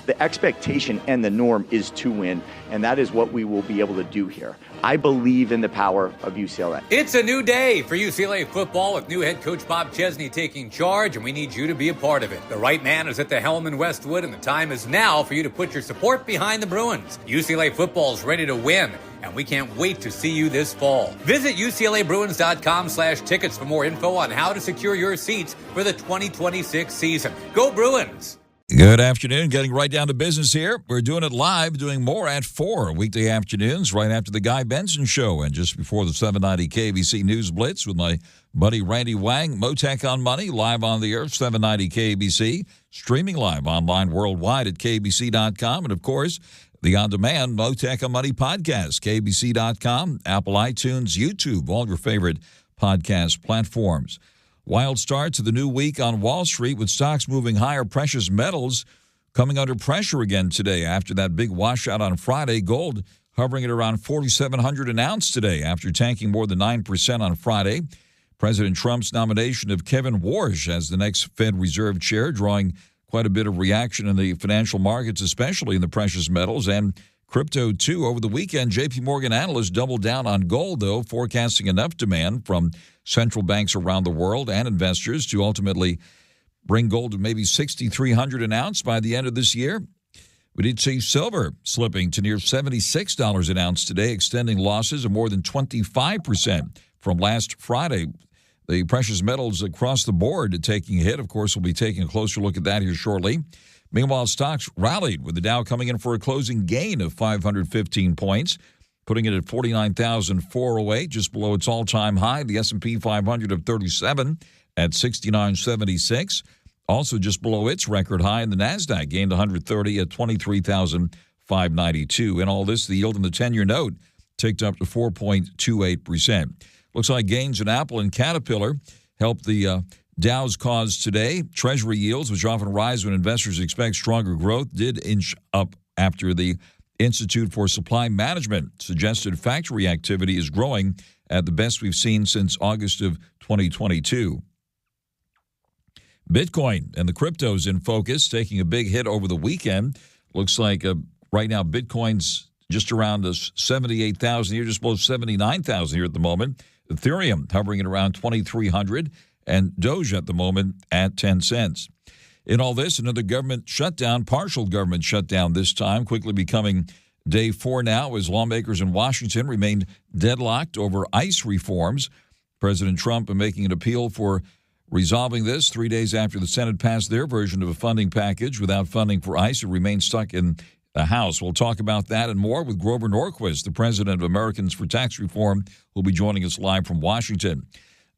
The expectation and the norm is to win, and that is what we will be able to do here. I believe in the power of UCLA. It's a new day for UCLA football with new head coach Bob Chesney taking charge, and we need you to be a part of it. The right man is at the helm in Westwood, and the time is now for you to put your support behind the Bruins. UCLA football is ready to win, and we can't wait to see you this fall. Visit UCLABruins.com/tickets for more info on how to secure your seats for the 2026 season. Go Bruins! Good afternoon. Getting right down to business here. We're doing it live, doing more at 4 weekday afternoons, right after the Guy Benson Show and just before the 790 KBC News Blitz with my buddy Randy Wang. Motec on Money, live on the air, 790 KBC, streaming live online worldwide at KBC.com. And, of course, the on-demand Motec on Money podcast, KBC.com, Apple iTunes, YouTube, all your favorite podcast platforms. Wild start to the new week on Wall Street with stocks moving higher. Precious metals coming under pressure again today after that big washout on Friday. Gold hovering at around $4,700 an ounce today after tanking more than 9% on Friday. President Trump's nomination of Kevin Warsh as the next Fed Reserve chair drawing quite a bit of reaction in the financial markets, especially in the precious metals and crypto, too. Over the weekend, J.P. Morgan analysts doubled down on gold, though, forecasting enough demand from central banks around the world and investors to ultimately bring gold to maybe $6,300 an ounce by the end of this year. We did see silver slipping to near $76 an ounce today, extending losses of more than 25% from last Friday. The precious metals across the board taking a hit. Of course, we'll be taking a closer look at that here shortly. Meanwhile, stocks rallied with the Dow coming in for a closing gain of 515 points, putting it at 49,408, just below its all-time high. The S&P 500 of 37 at 6976, also just below its record high. And the NASDAQ gained 130 at 23,592. In all this, the yield on the 10-year note ticked up to 4.28%. Looks like gains in Apple and Caterpillar helped the Dow's cause today. Treasury yields, which often rise when investors expect stronger growth, did inch up after the Institute for Supply Management suggested factory activity is growing at the best we've seen since August of 2022. Bitcoin and the cryptos in focus, taking a big hit over the weekend. Looks like right now Bitcoin's just around 78,000 here, just below 79,000 here at the moment. Ethereum hovering at around 2,300, and Doge at the moment at 10 cents. In all this, another government shutdown, partial government shutdown this time, quickly becoming day 4 now as lawmakers in Washington remained deadlocked over ICE reforms. President Trump making an appeal for resolving this 3 days after the Senate passed their version of a funding package. Without funding for ICE, it remains stuck in the House. We'll talk about that and more with Grover Norquist, the president of Americans for Tax Reform, who will be joining us live from Washington.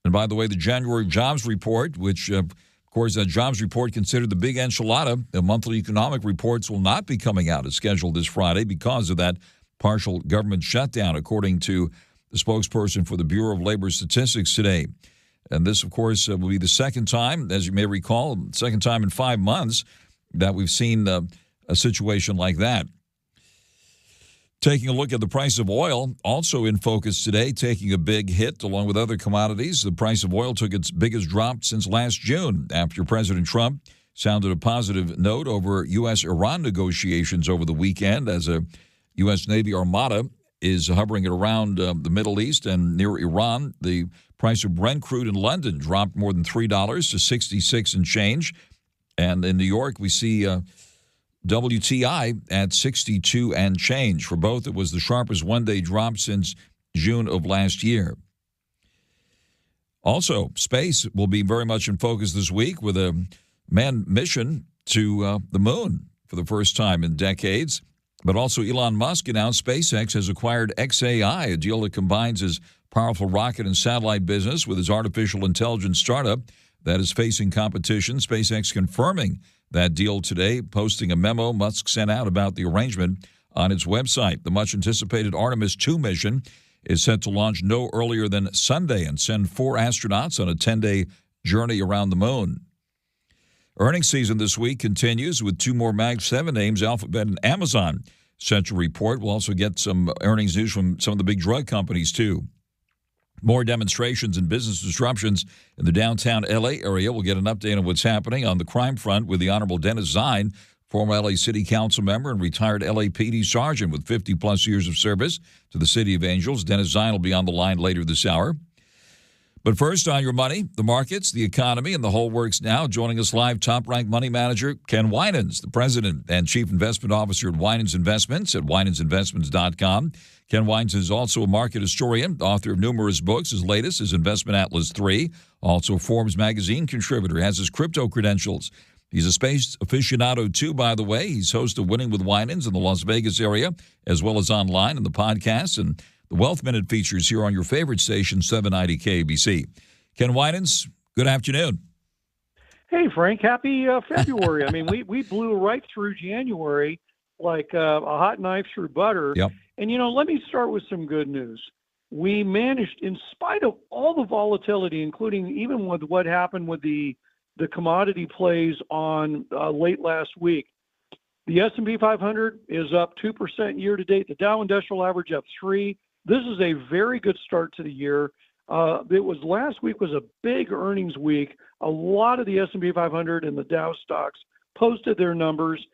And by the way, the January jobs report, which, of course, that jobs report considered the big enchilada, the monthly economic reports will not be coming out as scheduled this Friday because of that partial government shutdown, according to the spokesperson for the Bureau of Labor Statistics today. And this, of course, will be the second time, as you may recall, second time in 5 months that we've seen a situation like that. Taking a look at the price of oil, also in focus today, taking a big hit along with other commodities. The price of oil took its biggest drop since last June after President Trump sounded a positive note over U.S.-Iran negotiations over the weekend as a U.S. Navy armada is hovering at around the Middle East and near Iran. The price of Brent crude in London dropped more than $3 to 66 and change. And in New York, we see WTI at 62 and change. For both, it was the sharpest one-day drop since June of last year. Also, space will be very much in focus this week with a manned mission to the moon for the first time in decades. But also Elon Musk announced SpaceX has acquired XAI, a deal that combines his powerful rocket and satellite business with his artificial intelligence startup that is facing competition. SpaceX confirming that deal today, posting a memo Musk sent out about the arrangement on its website. The much-anticipated Artemis 2 mission is set to launch no earlier than Sunday and send 4 astronauts on a 10-day journey around the moon. Earnings season this week continues with 2 more Mag 7 names, Alphabet and Amazon, set to report. We'll also get some earnings news from some of the big drug companies, too. More demonstrations and business disruptions in the downtown L.A. area. We'll get an update on what's happening on the crime front with the Honorable Dennis Zine, former LA City Council member and retired LAPD sergeant with 50-plus years of service to the City of Angels. Dennis Zine will be on the line later this hour. But first, on your money, the markets, the economy, and the whole works now. Joining us live, top-ranked money manager Ken Winans, the president and chief investment officer at Winans Investments at winansinvestments.com. Ken Winans is also a market historian, author of numerous books. His latest is Investment Atlas 3, also Forbes magazine contributor, has his crypto credentials. He's a space aficionado, too, by the way. He's host of Winning with Winans in the Las Vegas area, as well as online in the podcast. And the Wealth Minute features here on your favorite station, 790 KBC. Ken Winans, good afternoon. Hey, Frank. Happy February. I mean, we blew right through January like a hot knife through butter. Yep. And, let me start with some good news. We managed, in spite of all the volatility, including even with what happened with the commodity plays on late last week, the S&P 500 is up 2% year to date. The Dow Industrial Average up 3%. This is a very good start to the year. Last week was a big earnings week. A lot of the S&P 500 and the Dow stocks posted their numbers.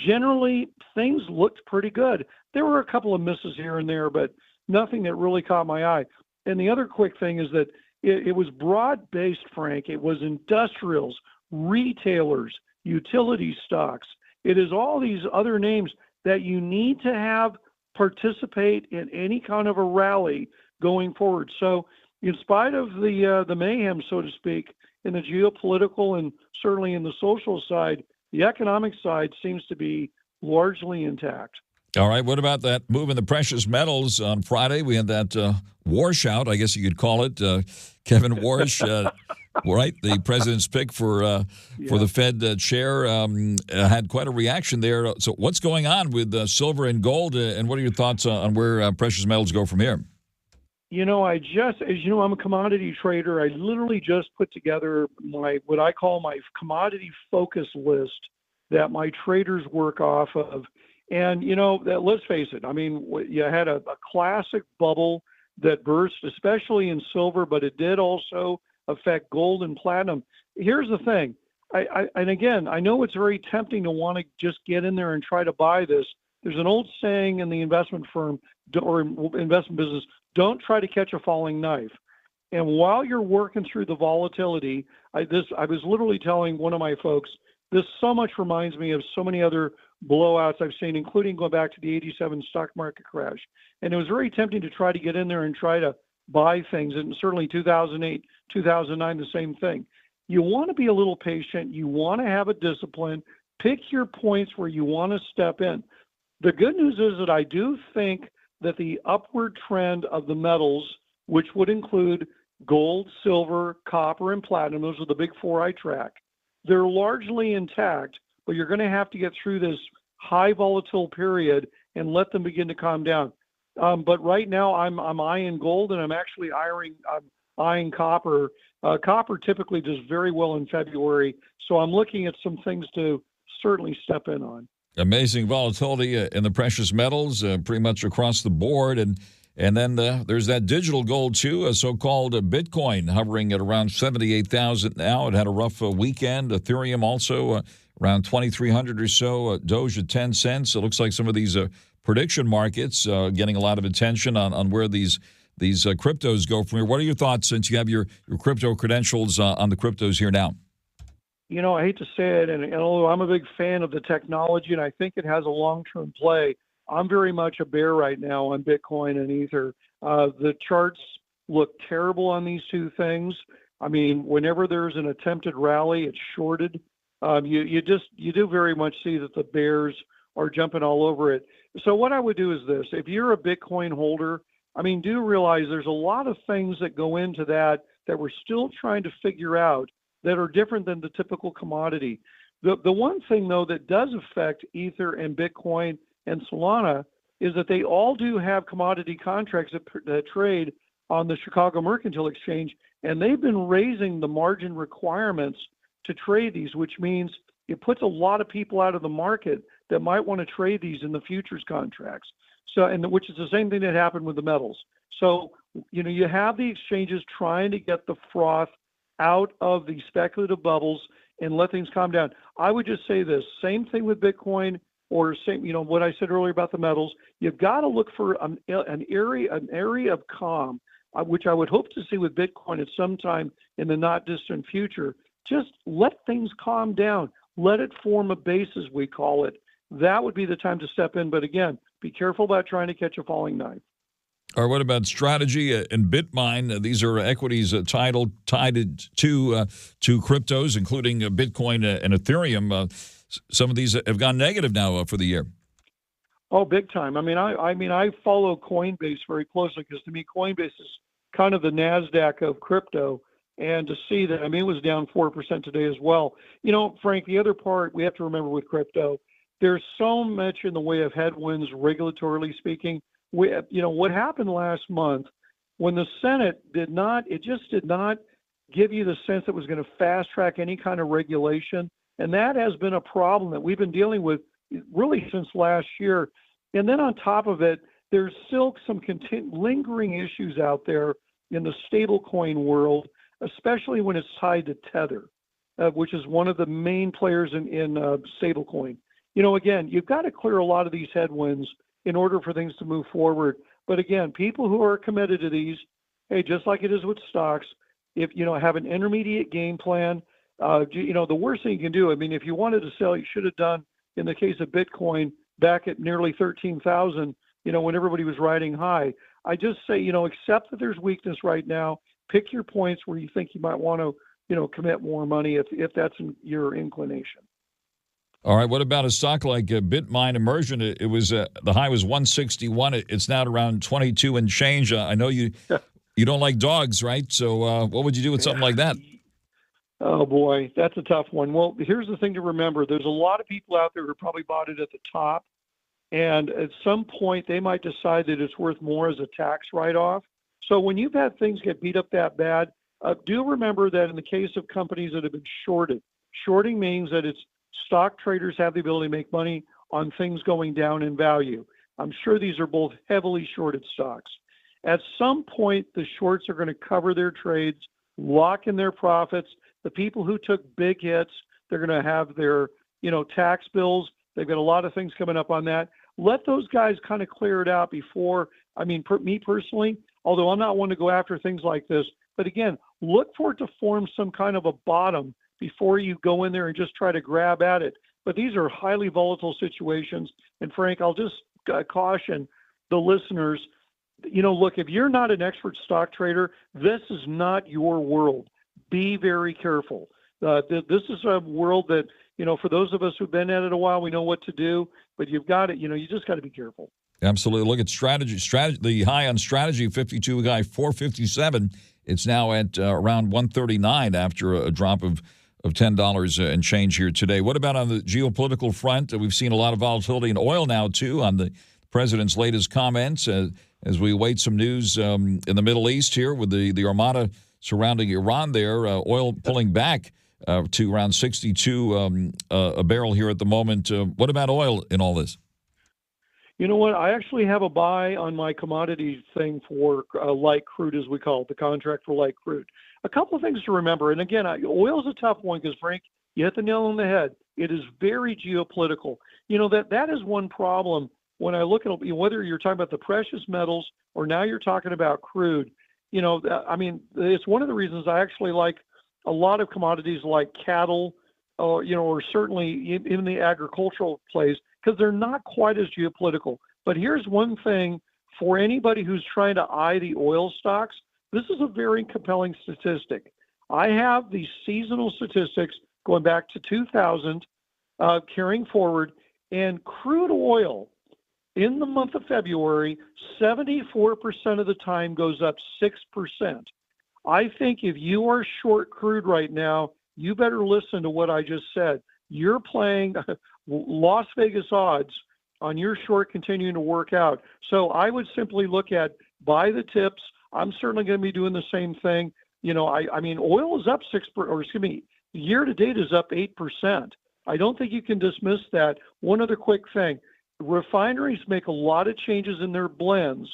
Generally, things looked pretty good. There were a couple of misses here and there, but nothing that really caught my eye. And the other quick thing is that it was broad-based, Frank. It was industrials, retailers, utility stocks. It is all these other names that you need to have participate in any kind of a rally going forward. So in spite of the mayhem, so to speak, in the geopolitical and certainly in the social side, the economic side seems to be largely intact. All right. What about that move in the precious metals on Friday? We had that washout, I guess you could call it. Kevin Warsh, right, the president's pick for the Fed chair, had quite a reaction there. So what's going on with silver and gold, and what are your thoughts on where precious metals go from here? As you know, I'm a commodity trader. I literally just put together what I call my commodity focus list that my traders work off of. And, let's face it, I mean, you had a classic bubble that burst, especially in silver, but it did also affect gold and platinum. Here's the thing. And again, I know it's very tempting to want to just get in there and try to buy this. There's an old saying in the investment firm or investment business, don't try to catch a falling knife. And while you're working through the volatility, I was literally telling one of my folks, this so much reminds me of so many other blowouts I've seen, including going back to the 87 stock market crash. And it was very tempting to try to get in there and try to buy things. And certainly 2008, 2009, the same thing. You want to be a little patient. You want to have a discipline. Pick your points where you want to step in. The good news is that I do think that the upward trend of the metals, which would include gold, silver, copper, and platinum, those are the big four I track, they're largely intact, but you're going to have to get through this high volatile period and let them begin to calm down. But right now I'm eyeing gold, and I'm actually eyeing copper. Copper typically does very well in February, so I'm looking at some things to certainly step in on. Amazing volatility in the precious metals, pretty much across the board. And then there's that digital gold, too, a so-called Bitcoin, hovering at around 78,000 now. It had a rough weekend. Ethereum also around 2,300 or so. Doge at 10 cents. It looks like some of these prediction markets getting a lot of attention on where these cryptos go from here. What are your thoughts since you have your crypto credentials on the cryptos here now? I hate to say it, and although I'm a big fan of the technology and I think it has a long-term play, I'm very much a bear right now on Bitcoin and Ether. The charts look terrible on these two things. I mean, whenever there's an attempted rally, it's shorted. You do very much see that the bears are jumping all over it. So what I would do is this. If you're a Bitcoin holder, I mean, do realize there's a lot of things that go into that we're still trying to figure out that are different than the typical commodity. The one thing, though, that does affect Ether and Bitcoin and Solana is that they all do have commodity contracts that trade on the Chicago Mercantile Exchange, and they've been raising the margin requirements to trade these, which means it puts a lot of people out of the market that might want to trade these in the futures contracts. So, which is the same thing that happened with the metals. So, you have the exchanges trying to get the froth out of the speculative bubbles, and let things calm down. I would just say this, same thing with Bitcoin, or same, what I said earlier about the metals. You've got to look for an area of calm, which I would hope to see with Bitcoin at some time in the not distant future. Just let things calm down. Let it form a base, as we call it. That would be the time to step in. But again, be careful about trying to catch a falling knife. Or what about strategy and Bitmine? These are equities tied to cryptos, including Bitcoin and Ethereum. Some of these have gone negative now for the year. Oh, big time. I follow Coinbase very closely because to me, Coinbase is kind of the NASDAQ of crypto. And to see that, it was down 4% today as well. Frank, the other part we have to remember with crypto, there's so much in the way of headwinds, regulatorily speaking. What happened last month when the Senate did not give you the sense it was going to fast track any kind of regulation. And that has been a problem that we've been dealing with really since last year. And then on top of it, there's still some lingering issues out there in the stablecoin world, especially when it's tied to Tether, which is one of the main players in stablecoin. Again, you've got to clear a lot of these headwinds in order for things to move forward. But again, people who are committed to these, hey, just like it is with stocks, if have an intermediate game plan. The worst thing you can do, if you wanted to sell, you should have done in the case of Bitcoin back at nearly 13,000, when everybody was riding high. I just say, accept that there's weakness right now. Pick your points where you think you might want to, commit more money if that's your inclination. All right. What about a stock like Bitmine Immersion? It was the high was 161. It's now around 22 and change. I know you don't like dogs, right? So what would you do with something like that? Oh boy, that's a tough one. Well, here's the thing to remember: there's a lot of people out there who probably bought it at the top, and at some point they might decide that it's worth more as a tax write-off. So when you've had things get beat up that bad, do remember that in the case of companies that have been shorted, shorting means that it's stock traders have the ability to make money on things going down in value. I'm sure these are both heavily shorted stocks. At some point, the shorts are going to cover their trades, lock in their profits. The people who took big hits, they're going to have their, tax bills. They've got a lot of things coming up on that. Let those guys kind of clear it out before, me personally, although I'm not one to go after things like this, but again, look for it to form some kind of a bottom before you go in there and just try to grab at it. But these are highly volatile situations. And Frank, I'll just caution the listeners, look, if you're not an expert stock trader, this is not your world. Be very careful. This is a world that, for those of us who've been at it a while, we know what to do, but you've got to, you just got to be careful. Absolutely. Look at strategy. The high on strategy, 52 guy, 457. It's now at around 139 after a drop of $10 and change here today. What about on the geopolitical front? We've seen a lot of volatility in oil now, too, on the president's latest comments as we await some news in the Middle East here with the Armada surrounding Iran there, oil pulling back to around 62 a barrel here at the moment. What about oil in all this? You know what? I actually have a buy on my commodity thing for light crude, as we call it, the contract for light crude. A couple of things to remember. And again, oil is a tough one because, Frank, you hit the nail on the head. It is very geopolitical. That is one problem when I look at whether you're talking about the precious metals or now you're talking about crude. It's one of the reasons I actually like a lot of commodities like cattle, or certainly in the agricultural plays, because they're not quite as geopolitical. But here's one thing for anybody who's trying to eye the oil stocks. This is a very compelling statistic. I have the seasonal statistics going back to 2000, carrying forward, and crude oil in the month of February, 74% of the time goes up 6%. I think if you are short crude right now, you better listen to what I just said. You're playing Las Vegas odds on your short continuing to work out. So I would simply look at buy the tips. I'm certainly going to be doing the same thing. Oil is up 6%, year to date is up 8%. I don't think you can dismiss that. One other quick thing. Refineries make a lot of changes in their blends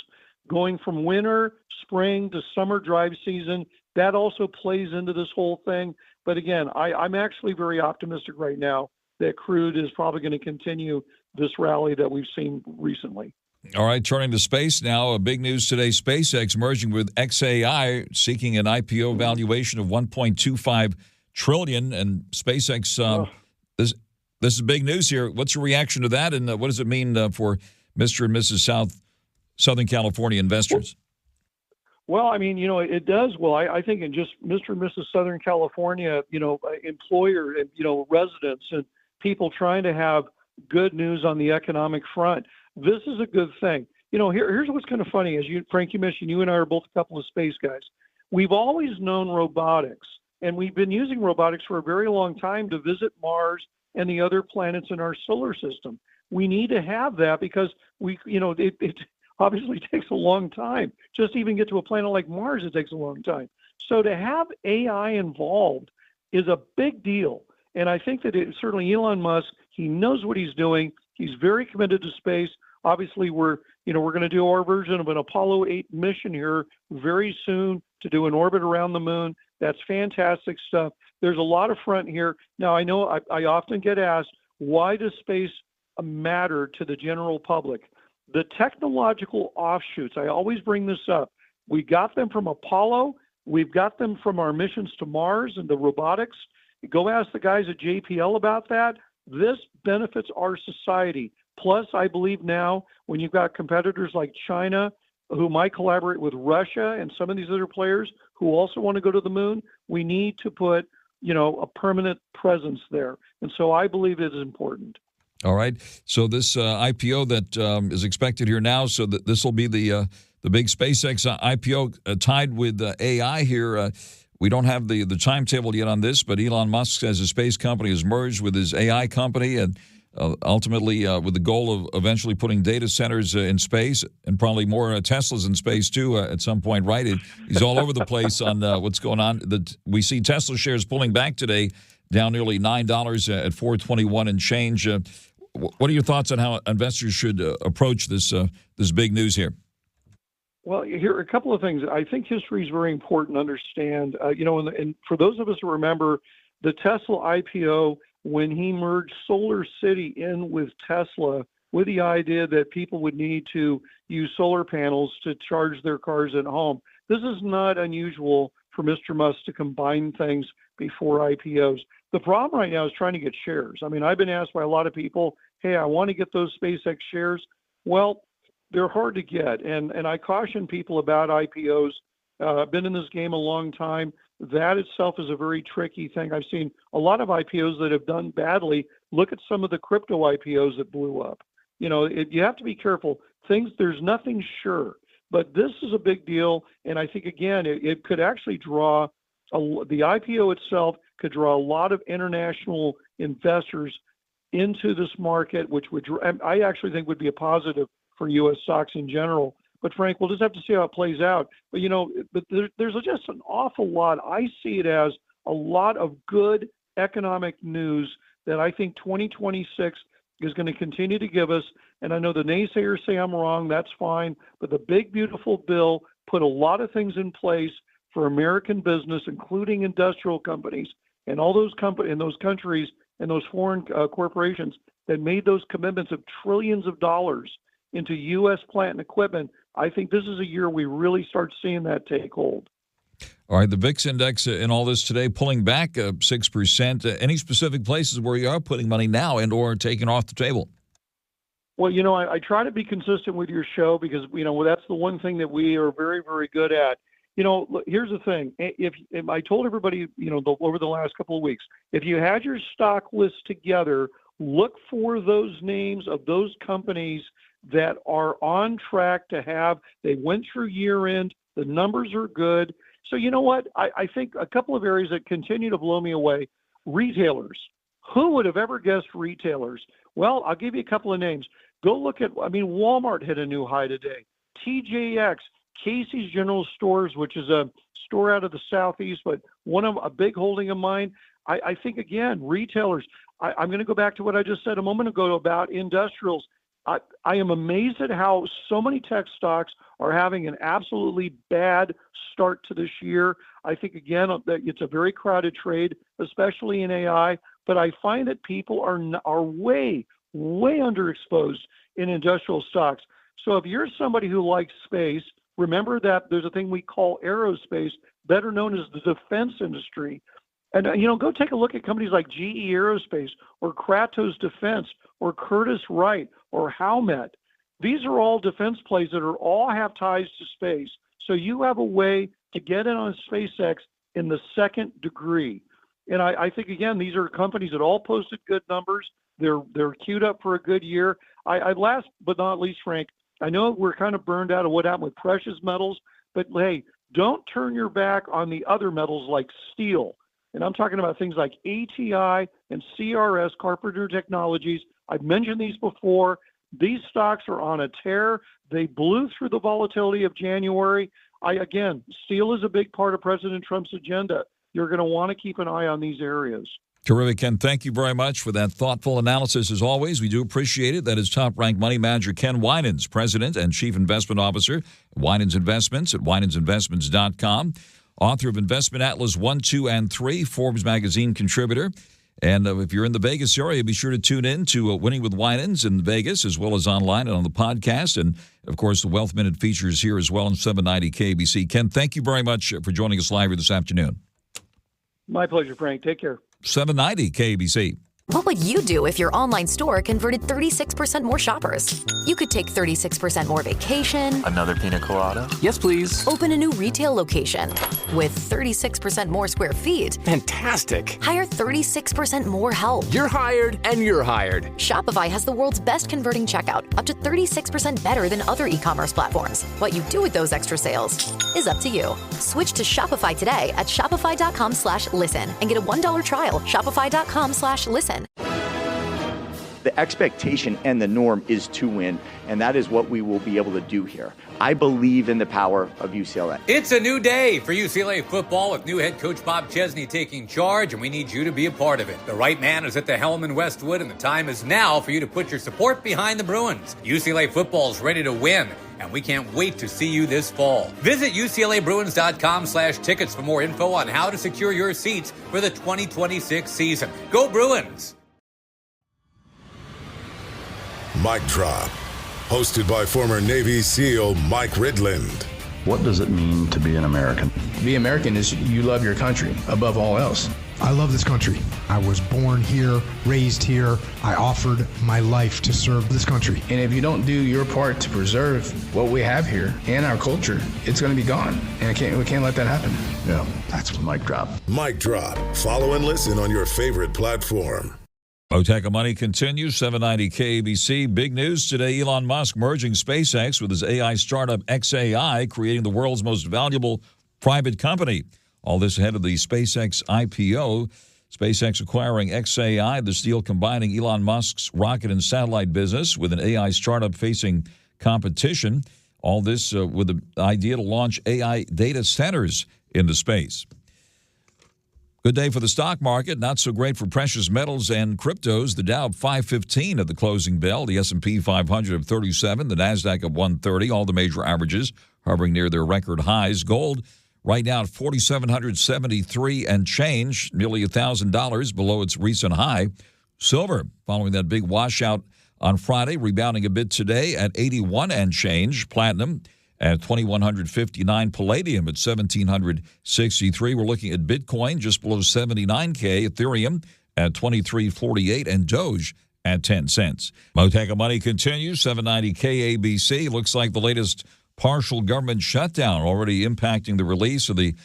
going from winter, spring to summer drive season. That also plays into this whole thing. But again, I'm actually very optimistic right now that crude is probably going to continue this rally that we've seen recently. All right, turning to space now. Big news today, SpaceX merging with XAI, seeking an IPO valuation of $1.25 trillion. And SpaceX, this is big news here. What's your reaction to that, and what does it mean for Mr. and Mrs. Southern California investors? Well, I mean, it does. Well, I think in just Mr. and Mrs. Southern California, employer and, residents and people trying to have good news on the economic front, this is a good thing. Here's what's kind of funny. As Frank, you mentioned, you and I are both a couple of space guys. We've always known robotics, and we've been using robotics for a very long time to visit Mars and the other planets in our solar system. We need to have that because it obviously takes a long time. Just to even get to a planet like Mars, it takes a long time. So to have AI involved is a big deal. And I think that certainly Elon Musk, he knows what he's doing. He's very committed to space. Obviously, we're going to do our version of an Apollo 8 mission here very soon to do an orbit around the moon. That's fantastic stuff. There's a lot of front here. Now, I know I often get asked, why does space matter to the general public? The technological offshoots, I always bring this up. We got them from Apollo. We've got them from our missions to Mars and the robotics. Go ask the guys at JPL about that. This benefits our society. Plus, I believe now when you've got competitors like China who might collaborate with Russia and some of these other players who also want to go to the moon, we need to put, a permanent presence there. And so I believe it is important. All right. So this IPO that is expected here now, so that this will be the big SpaceX IPO tied with AI here. We don't have the timetable yet on this, but Elon Musk says his space company has merged with his AI company, and ultimately with the goal of eventually putting data centers in space and probably more Teslas in space too at some point, right? He's all over the place on what's going on. We see Tesla shares pulling back today, down nearly $9 at $421 and change. What are your thoughts on how investors should approach this big news here? Well, here are a couple of things. I think history is very important to understand. And for those of us who remember the Tesla IPO, when he merged Solar City in with Tesla, with the idea that people would need to use solar panels to charge their cars at home. This is not unusual for Mr. Musk to combine things before IPOs. The problem right now is trying to get shares. I mean, I've been asked by a lot of people, hey, I want to get those SpaceX shares. Well, they're hard to get. And I caution people about IPOs. I've been in this game a long time. That itself is a very tricky thing. I've seen a lot of IPOs that have done badly. Look at some of the crypto IPOs that blew up. You have to be careful. There's nothing sure. But this is a big deal. And I think, again, it could actually draw, the IPO itself could draw a lot of international investors into this market, which I actually think would be a positive for U.S. stocks in general. But Frank, we'll just have to see how it plays out. But there's just an awful lot. I see it as a lot of good economic news that I think 2026 is going to continue to give us. And I know the naysayers say I'm wrong. That's fine. But the big, beautiful bill put a lot of things in place for American business, including industrial companies and all those companies in those countries and those foreign corporations that made those commitments of trillions of dollars into U.S. plant and equipment. I think this is a year we really start seeing that take hold. All right, the VIX index in all this today pulling back 6%. Any specific places where you are putting money now and or taking off the table? Well, I try to be consistent with your show because, that's the one thing that we are very, very good at. Look, here's the thing. If I told everybody, over the last couple of weeks, if you had your stock list together, look for those names of those companies that are on track to have, they went through year end, the numbers are good. So you know what? I think a couple of areas that continue to blow me away, retailers. Who would have ever guessed retailers? Well, I'll give you a couple of names. Go look at, Walmart hit a new high today. TJX, Casey's General Stores, which is a store out of the Southeast, but a big holding of mine. I think, again, retailers. I'm going to go back to what I just said a moment ago about industrials. I am amazed at how so many tech stocks are having an absolutely bad start to this year. I think, again, that it's a very crowded trade, especially in AI, but I find that people are way, way underexposed in industrial stocks. So if you're somebody who likes space, remember that there's a thing we call aerospace, better known as the defense industry. And, go take a look at companies like GE Aerospace or Kratos Defense or Curtiss Wright or Howmet. These are all defense plays that all have ties to space. So you have a way to get in on SpaceX in the second degree. And I think, again, these are companies that all posted good numbers. They're queued up for a good year. I last but not least, Frank, I know we're kind of burned out of what happened with precious metals, but hey, don't turn your back on the other metals like steel. And I'm talking about things like ATI and CRS, Carpenter Technologies. I've mentioned these before. These stocks are on a tear. They blew through the volatility of January. Again, steel is a big part of President Trump's agenda. You're going to want to keep an eye on these areas. Terrific, Ken. Thank you very much for that thoughtful analysis as always. We do appreciate it. That is top-ranked money manager Ken Winans, President and Chief Investment Officer at Winans Investments at winansinvestments.com. Author of Investment Atlas 1, 2, and 3, Forbes magazine contributor. And if you're in the Vegas area, be sure to tune in to Winning with Winans in Vegas, as well as online and on the podcast. And, of course, the Wealth Minute features here as well on 790 KBC. Ken, thank you very much for joining us live here this afternoon. My pleasure, Frank. Take care. 790 KBC. What would you do if your online store converted 36% more shoppers? You could take 36% more vacation. Another pina colada? Yes, please. Open a new retail location with 36% more square feet. Fantastic. Hire 36% more help. You're hired and you're hired. Shopify has the world's best converting checkout, up to 36% better than other e-commerce platforms. What you do with those extra sales is up to you. Switch to Shopify today at shopify.com/listen and get a $1 trial. Shopify.com/listen. The expectation and the norm is to win, and that is what we will be able to do here. I believe in the power of UCLA. It's a new day for UCLA football with new head coach Bob Chesney taking charge, and we need you to be a part of it. The right man is at the helm in Westwood, and the time is now for you to put your support behind the Bruins. UCLA football is ready to win, and we can't wait to see you this fall. Visit UCLABruins.com/tickets for more info on how to secure your seats for the 2026 season. Go Bruins! Mic Drop, hosted by former Navy SEAL Mike Ridland. What does it mean to be an American? To be American is you love your country above all else. I love this country. I was born here, raised here. I offered my life to serve this country. And if you don't do your part to preserve what we have here and our culture, it's going to be gone. And we can't let that happen. Yeah, that's Mic Drop. Mic Drop. Follow and listen on your favorite platform. Oteka Money continues, 790 KBC. Big news today, Elon Musk merging SpaceX with his AI startup XAI, creating the world's most valuable private company. All this ahead of the SpaceX IPO. SpaceX acquiring XAI, this deal combining Elon Musk's rocket and satellite business with an AI startup facing competition. All this with the idea to launch AI data centers into space. Good day for the stock market. Not so great for precious metals and cryptos. The Dow up 515 at the closing bell. The S&P 500 of 37. The NASDAQ of 130. All the major averages hovering near their record highs. Gold right now at $4,773 and change, nearly $1,000 below its recent high. Silver, following that big washout on Friday, rebounding a bit today at 81 and change. Platinum at $2,159, palladium at $1,763. We're looking at Bitcoin just below 79K, Ethereum at $23.48, and Doge at 10 cents. Oteka Money continues, 790 KABC. Looks like the latest partial government shutdown already impacting the release of the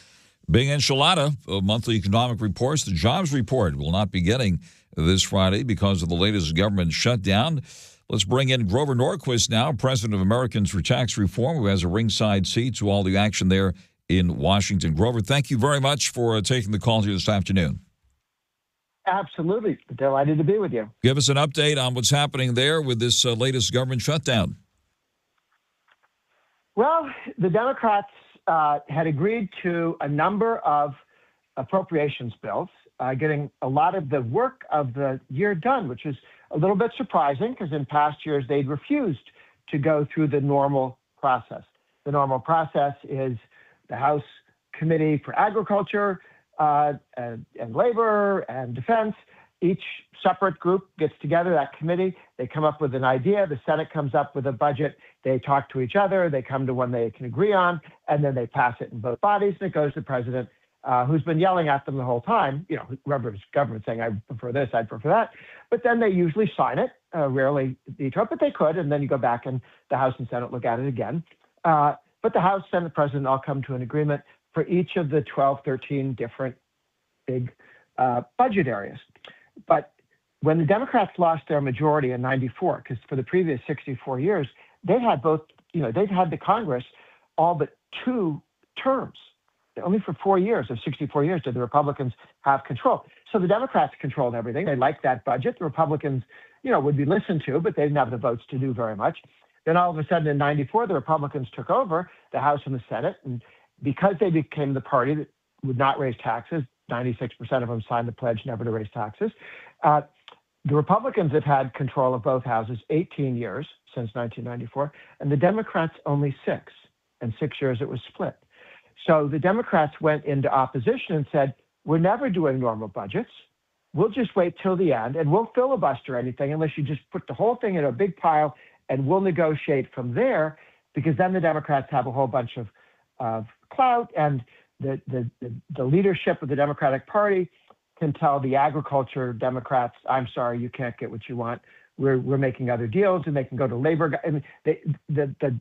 big enchilada of monthly economic reports. The jobs report will not be getting this Friday because of the latest government shutdown. Let's bring in Grover Norquist now, president of Americans for Tax Reform, who has a ringside seat to all the action there in Washington. Grover, thank you very much for taking the call here this afternoon. Absolutely. Delighted to be with you. Give us an update on what's happening there with this latest government shutdown. Well, the Democrats had agreed to a number of appropriations bills, getting a lot of the work of the year done, which is a little bit surprising because in past years they'd refused to go through the normal process. The normal process is the House Committee for Agriculture and Labor and Defense. Each separate group gets together, that committee, they come up with an idea, the Senate comes up with a budget, they talk to each other, they come to one they can agree on, and then they pass it in both bodies, and it goes to the president, who's been yelling at them the whole time, whoever's government saying, I prefer this, I prefer that, but then they usually sign it, rarely veto it, but they could, and then you go back and the House and Senate look at it again. But the House, Senate, President all come to an agreement for each of the 12, 13 different big budget areas. But when the Democrats lost their majority in 94, because for the previous 64 years, they had both, they've had the Congress all but 2 terms. Only for 4 years of 64 years did the Republicans have control. So the Democrats controlled everything. They liked that budget. The Republicans, would be listened to, but they didn't have the votes to do very much. Then all of a sudden in 94, the Republicans took over the House and the Senate. And because they became the party that would not raise taxes, 96% of them signed the pledge never to raise taxes. The Republicans have had control of both houses 18 years since 1994, and the Democrats only 6. And 6 years it was split. So the Democrats went into opposition and said, we're never doing normal budgets. We'll just wait till the end, and we'll filibuster anything unless you just put the whole thing in a big pile, and we'll negotiate from there, because then the Democrats have a whole bunch of clout, and the leadership of the Democratic Party can tell the agriculture Democrats, I'm sorry, you can't get what you want. We're making other deals, and they can go to labor. I mean, the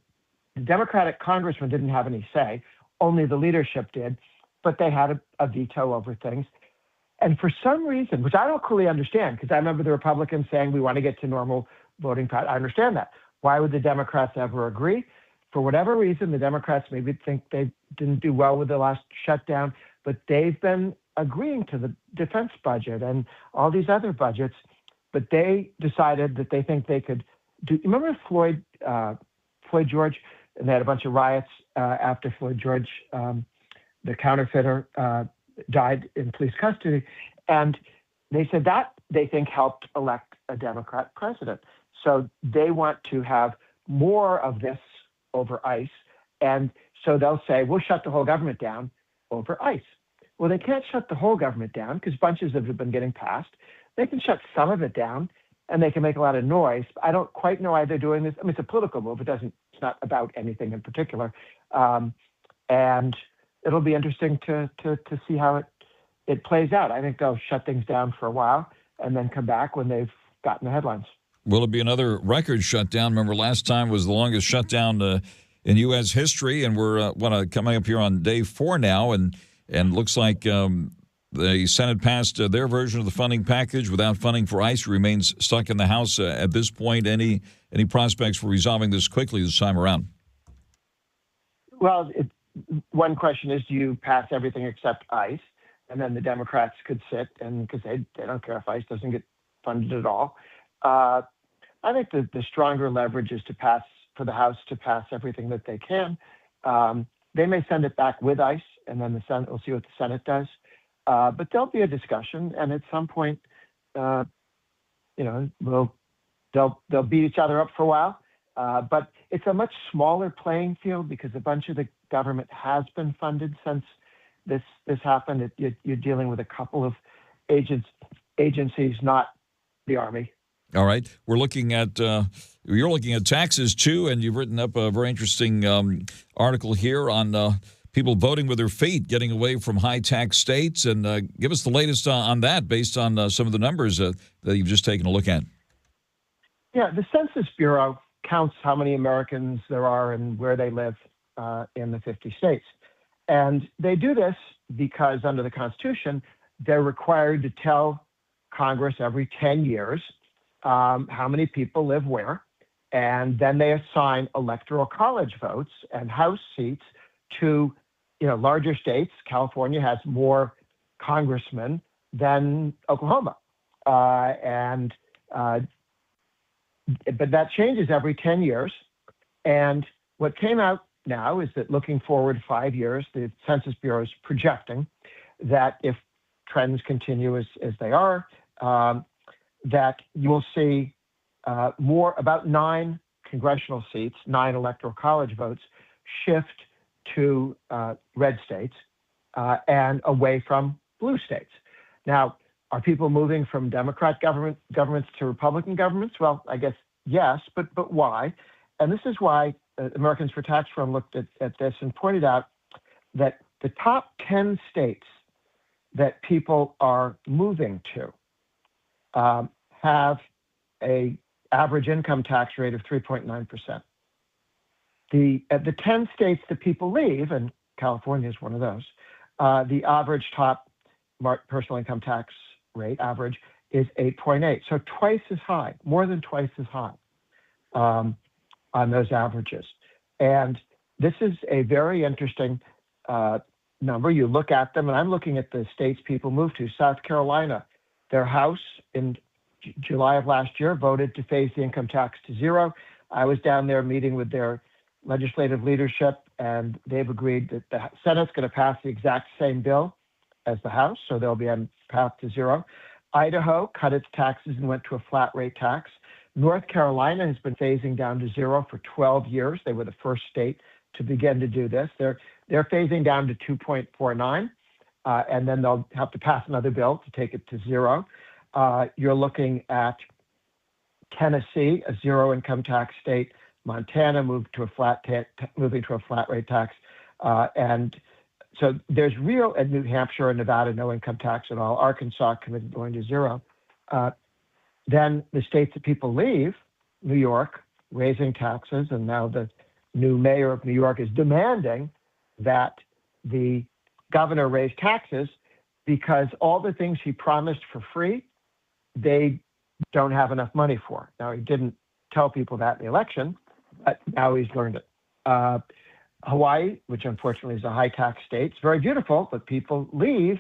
Democratic congressman didn't have any say. Only the leadership did, but they had a veto over things. And for some reason, which I don't clearly understand, because I remember the Republicans saying we want to get to normal voting pattern. I understand that. Why would the Democrats ever agree? For whatever reason, the Democrats maybe think they didn't do well with the last shutdown, but they've been agreeing to the defense budget and all these other budgets, but they decided that they think they could do. Remember Floyd George? And they had a bunch of riots after Floyd George, the counterfeiter, died in police custody. And they said that they think helped elect a Democrat president. So they want to have more of this over ICE. And so they'll say, we'll shut the whole government down over ICE. Well, they can't shut the whole government down because bunches of it have been getting passed. They can shut some of it down, and they can make a lot of noise. I don't quite know why they're doing this. I mean, it's a political move. It's not about anything in particular. And it'll be interesting to see how it plays out. I think they'll shut things down for a while and then come back when they've gotten the headlines. Will it be another record shutdown? Remember, last time was the longest shutdown in U.S. history, and we're coming up here on day 4 now, and looks like the Senate passed their version of the funding package without funding for ICE. Remains stuck in the House at this point. Any prospects for resolving this quickly this time around? Well, one question is, do you pass everything except ICE? And then the Democrats could sit, and because they don't care if ICE doesn't get funded at all. I think the stronger leverage is for the House to pass everything that they can. They may send it back with ICE, and then the Senate, we'll see what the Senate does. But there'll be a discussion, and at some point, they'll beat each other up for a while. But it's a much smaller playing field because a bunch of the government has been funded since this happened. You're dealing with a couple of agencies, not the Army. All right. We're looking at you're looking at taxes too, and you've written up a very interesting article here on people voting with their feet, getting away from high-tax states, and give us the latest on that based on some of the numbers that you've just taken a look at. Yeah, the Census Bureau counts how many Americans there are and where they live in the 50 states. And they do this because under the Constitution, they're required to tell Congress every 10 years how many people live where. And then they assign electoral college votes and House seats to larger states. California has more congressmen than Oklahoma. But that changes every 10 years. And what came out now is that looking forward 5 years, the Census Bureau is projecting that if trends continue as they are, that you will see about 9 congressional seats, 9 electoral college votes, shift to red states and away from blue states. Now, are people moving from Democrat governments to Republican governments? Well, I guess yes, but why? And this is why Americans for Tax Reform looked at this and pointed out that the top 10 states that people are moving to have a average income tax rate of 3.9%. The 10 states that people leave, and California is one of those, the average top personal income tax rate average is 8.8, so twice as high, more than twice as high on those averages. And this is a very interesting number. You look at them, and I'm looking at the states people moved to. South Carolina, their House in July of last year voted to phase the income tax to 0. I was down there meeting with their legislative leadership, and they've agreed that the Senate's going to pass the exact same bill as the House, so they'll be on path to 0. Idaho cut its taxes and went to a flat rate tax. North Carolina has been phasing down to 0 for 12 years. They were the first state to begin to do this. They're phasing down to 2.49, and then they'll have to pass another bill to take it to 0. You're looking at Tennessee, a 0 income tax state. Montana moving to a flat rate tax, and so there's real. And New Hampshire and Nevada, no income tax at all. Arkansas committed going to 0. Then the states that people leave, New York, raising taxes, and now the new mayor of New York is demanding that the governor raise taxes because all the things he promised for free, they don't have enough money for. Now, he didn't tell people that in the election, but now he's learned it. Hawaii, which unfortunately is a high tax state, it's very beautiful, but people leave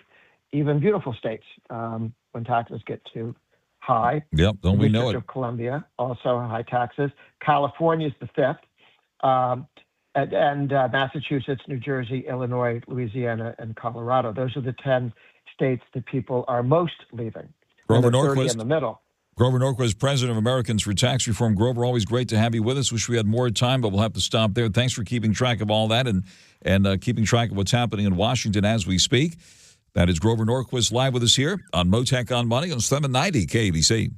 even beautiful states when taxes get too high. Yep, don't we know it? District of Columbia, also high taxes. California is the 5th. And Massachusetts, New Jersey, Illinois, Louisiana, and Colorado. Those are the 10 states that people are most leaving. Grover Norquist 30 in the middle. Grover Norquist, president of Americans for Tax Reform. Grover, always great to have you with us. Wish we had more time, but we'll have to stop there. Thanks for keeping track of all that and keeping track of what's happening in Washington as we speak. That is Grover Norquist live with us here on Motec on Money on 790 KABC.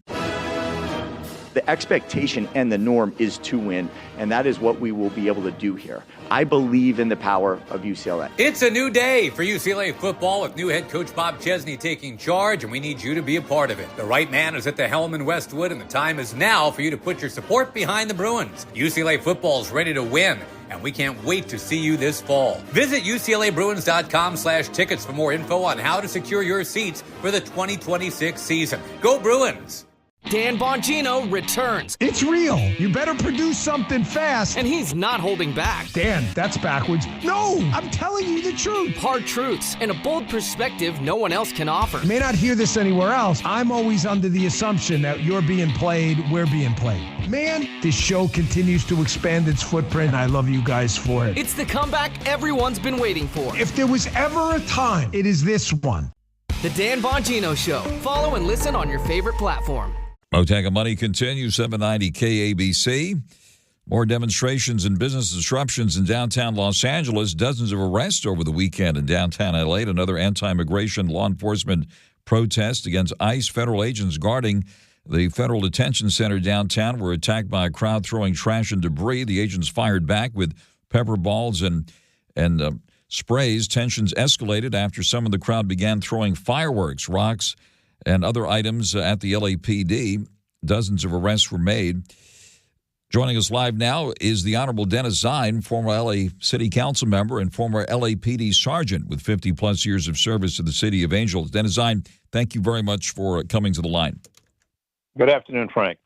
The expectation and the norm is to win, and that is what we will be able to do here. I believe in the power of UCLA. It's a new day for UCLA football with new head coach Bob Chesney taking charge, and we need you to be a part of it. The right man is at the helm in Westwood, and the time is now for you to put your support behind the Bruins. UCLA football is ready to win, and we can't wait to see you this fall. Visit UCLABruins.com/tickets for more info on how to secure your seats for the 2026 season. Go Bruins! Dan Bongino returns. It's real. You better produce something fast. And he's not holding back. Dan, that's backwards. No, I'm telling you the truth. Hard truths and a bold perspective no one else can offer. You may not hear this anywhere else. I'm always under the assumption that you're being played, we're being played. Man, this show continues to expand its footprint. I love you guys for it. It's the comeback everyone's been waiting for. If there was ever a time, it is this one. The Dan Bongino Show. Follow and listen on your favorite platform. Motec on Money continues, 790 KABC. More demonstrations and business disruptions in downtown Los Angeles. Dozens of arrests over the weekend in downtown LA. Another anti-immigration law enforcement protest against ICE. Federal agents guarding the Federal Detention Center downtown were attacked by a crowd throwing trash and debris. The agents fired back with pepper balls and sprays. Tensions escalated after some of the crowd began throwing fireworks, rocks, and other items at the LAPD. Dozens of arrests were made. Joining us live now is the Honorable Dennis Zine, former LA City Council member and former LAPD sergeant with 50-plus years of service to the City of Angels. Dennis Zine, thank you very much for coming to the line. Good afternoon, Frank.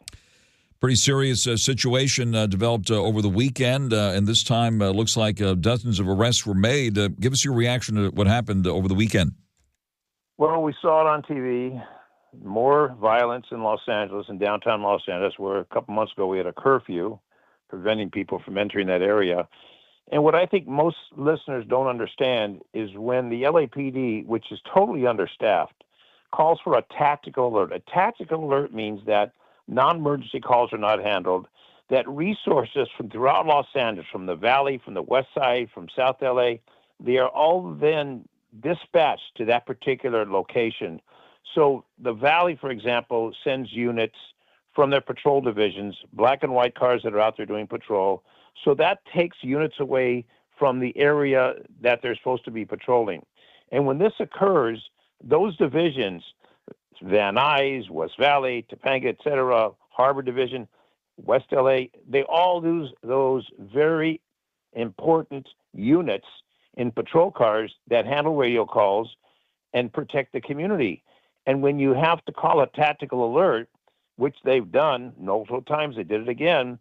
Pretty serious situation developed over the weekend, and this time looks like dozens of arrests were made. Give us your reaction to what happened over the weekend. Well, we saw it on TV, more violence in Los Angeles, in downtown Los Angeles, where a couple months ago we had a curfew preventing people from entering that area. And what I think most listeners don't understand is when the LAPD, which is totally understaffed, calls for a tactical alert. A tactical alert means that non-emergency calls are not handled, that resources from throughout Los Angeles, from the Valley, from the West Side, from South LA, they are all then dispatched to that particular location. So the Valley, for example, sends units from their patrol divisions, black and white cars that are out there doing patrol. So that takes units away from the area that they're supposed to be patrolling. And when this occurs, those divisions, Van Nuys, West Valley, Topanga, etc., Harbor Division, West LA, they all lose those very important units in patrol cars that handle radio calls and protect the community. And when you have to call a tactical alert, which they've done multiple times, they did it again,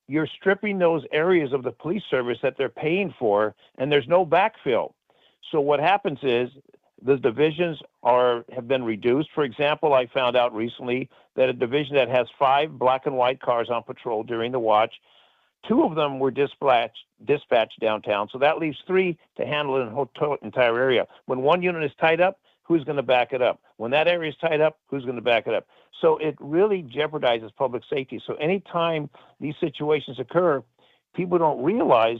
you're stripping those areas of the police service that they're paying for, and there's no backfill. So what happens is the divisions have been reduced. For example, I found out recently that a division that has 5 black and white cars on patrol during the watch, 2 of them were dispatched downtown. So that leaves 3 to handle an entire area. When one unit is tied up, who's going to back it up? When that area is tied up, who's going to back it up? So it really jeopardizes public safety. So anytime these situations occur, people don't realize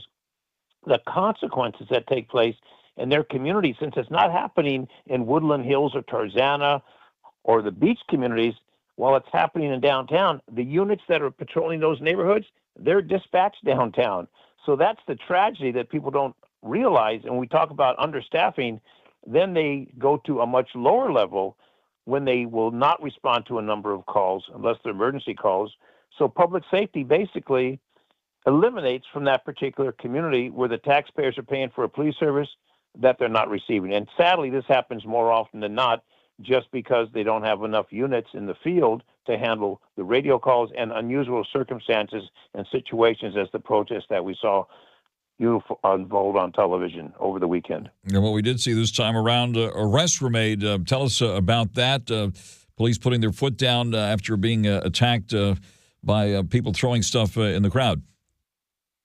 the consequences that take place in their community, since it's not happening in Woodland Hills or Tarzana or the beach communities. While it's happening in downtown, the units that are patrolling those neighborhoods, they're dispatched downtown. So that's the tragedy that people don't realize. And we talk about understaffing, then they go to a much lower level when they will not respond to a number of calls unless they're emergency calls. So public safety basically eliminates from that particular community where the taxpayers are paying for a police service that they're not receiving. And sadly, this happens more often than not just because they don't have enough units in the field to handle the radio calls and unusual circumstances and situations as the protest that we saw unfold on television over the weekend. And what we did see this time around, arrests were made. Tell us about that. Police putting their foot down after being attacked by people throwing stuff in the crowd.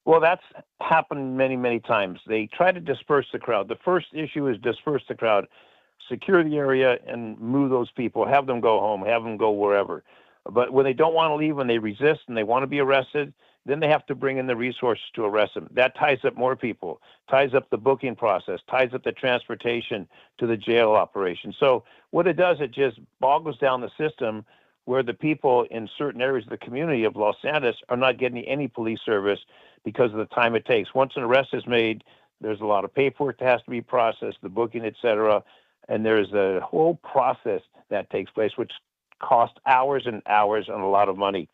Well, that's happened many, many times. They try to disperse the crowd. The first issue is disperse the crowd, secure the area, and move those people, have them go home, have them go wherever. But when they don't want to leave, when they resist and they want to be arrested, then they have to bring in the resources to arrest them. That ties up more people, ties up the booking process, ties up the transportation to the jail operation. So what it does, it just boggles down the system where the people in certain areas of the community of Los Angeles are not getting any police service because of the time it takes. Once an arrest is made, there's a lot of paperwork that has to be processed, the booking, et cetera, and there's a whole process that takes place, which costs hours and hours and a lot of money.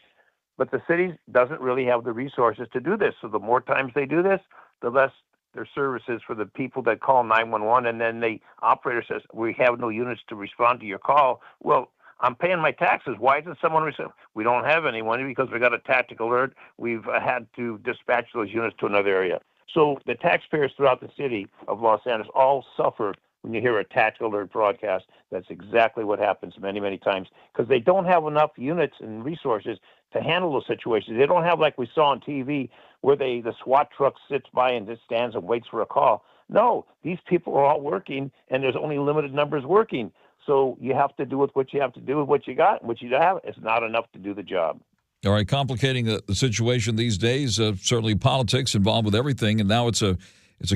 But the city doesn't really have the resources to do this. So the more times they do this, the less their services for the people that call 911, and then the operator says, we have no units to respond to your call. Well, I'm paying my taxes. Why isn't someone responding? We don't have anyone because we got a tactical alert. We've had to dispatch those units to another area. So the taxpayers throughout the city of Los Angeles all suffer when you hear a tactical alert broadcast. That's exactly what happens many, many times because they don't have enough units and resources to handle those situations. They don't have, like we saw on TV, where the SWAT truck sits by and just stands and waits for a call. No, these people are all working, and there's only limited numbers working. So you have to do with what you have to do with what you got. And what you have is not enough to do the job. All right, complicating the situation these days, certainly politics involved with everything, and now it's a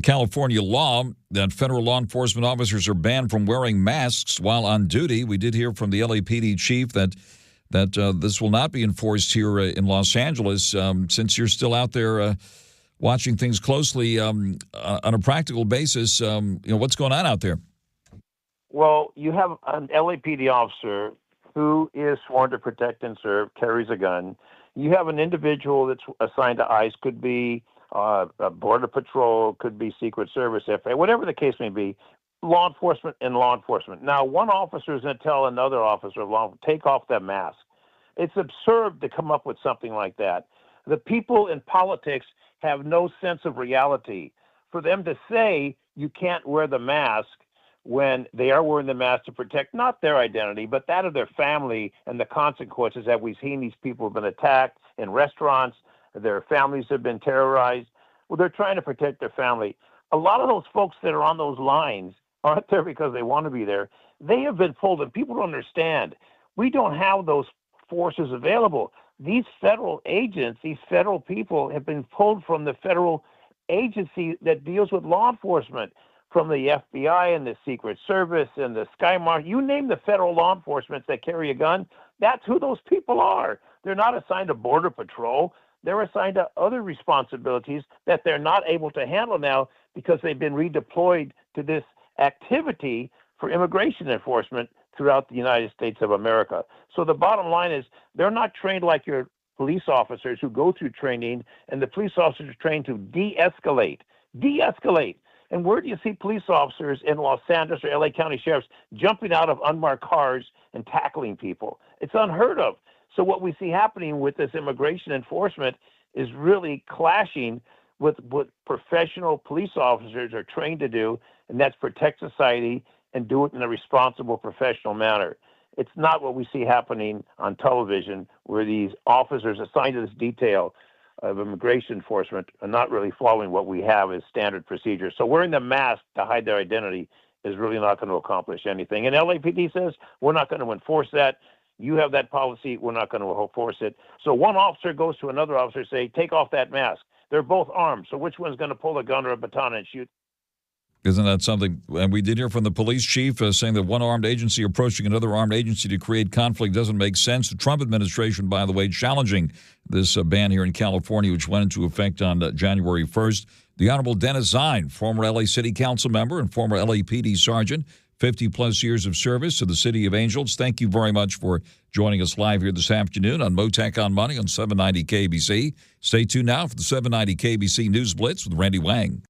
California law that federal law enforcement officers are banned from wearing masks while on duty. We did hear from the LAPD chief that this will not be enforced here in Los Angeles. Since you're still out there watching things closely on a practical basis, what's going on out there? Well, you have an LAPD officer who is sworn to protect and serve, carries a gun. You have an individual that's assigned to ICE, could be Border Patrol, could be Secret Service, FAA, whatever the case may be, law enforcement and law enforcement. Now, one officer is going to tell another officer of law enforcement, take off that mask. It's absurd to come up with something like that. The people in politics have no sense of reality. For them to say you can't wear the mask when they are wearing the mask to protect not their identity, but that of their family and the consequences that we've seen. These people have been attacked in restaurants. Their families have been terrorized. Well, they're trying to protect their family. A lot of those folks that are on those lines aren't there because they want to be there. They have been pulled, and people don't understand. We don't have those forces available. These federal agents, these federal people have been pulled from the federal agency that deals with law enforcement, from the FBI and the Secret Service and the Sky Marshal. You name the federal law enforcement that carry a gun, that's who those people are. They're not assigned to Border Patrol. They're assigned to other responsibilities that they're not able to handle now because they've been redeployed to this activity for immigration enforcement throughout the United States of America. So the bottom line is they're not trained like your police officers who go through training, and the police officers are trained to de-escalate. De-escalate. And where do you see police officers in Los Angeles or LA County sheriffs jumping out of unmarked cars and tackling people? It's unheard of. So what we see happening with this immigration enforcement is really clashing with what professional police officers are trained to do, and that's protect society and do it in a responsible, professional manner. It's not what we see happening on television, where these officers assigned to this detail of immigration enforcement are not really following what we have as standard procedures. So wearing the mask to hide their identity is really not going to accomplish anything. And LAPD says, we're not going to enforce that. You have that policy, we're not going to enforce it. So one officer goes to another officer and say, take off that mask. They're both armed, so which one's going to pull a gun or a baton and shoot? Isn't that something? And we did hear from the police chief saying that one armed agency approaching another armed agency to create conflict doesn't make sense. The Trump administration, by the way, challenging this ban here in California, which went into effect on January 1st. The Honorable Dennis Zine, former L.A. City Council member and former LAPD sergeant, 50-plus years of service to the City of Angels. Thank you very much for joining us live here this afternoon on Motec on Money on 790 KBC. Stay tuned now for the 790 KBC News Blitz with Randy Wang.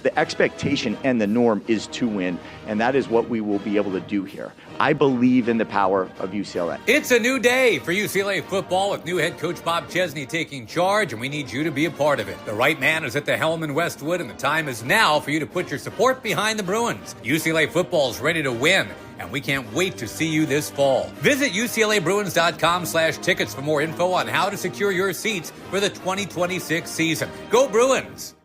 The expectation and the norm is to win, and that is what we will be able to do here. I believe in the power of UCLA. It's a new day for UCLA football with new head coach Bob Chesney taking charge, and we need you to be a part of it. The right man is at the helm in Westwood, and the time is now for you to put your support behind the Bruins. UCLA football is ready to win, and we can't wait to see you this fall. Visit UCLABruins.com/tickets for more info on how to secure your seats for the 2026 season. Go Bruins!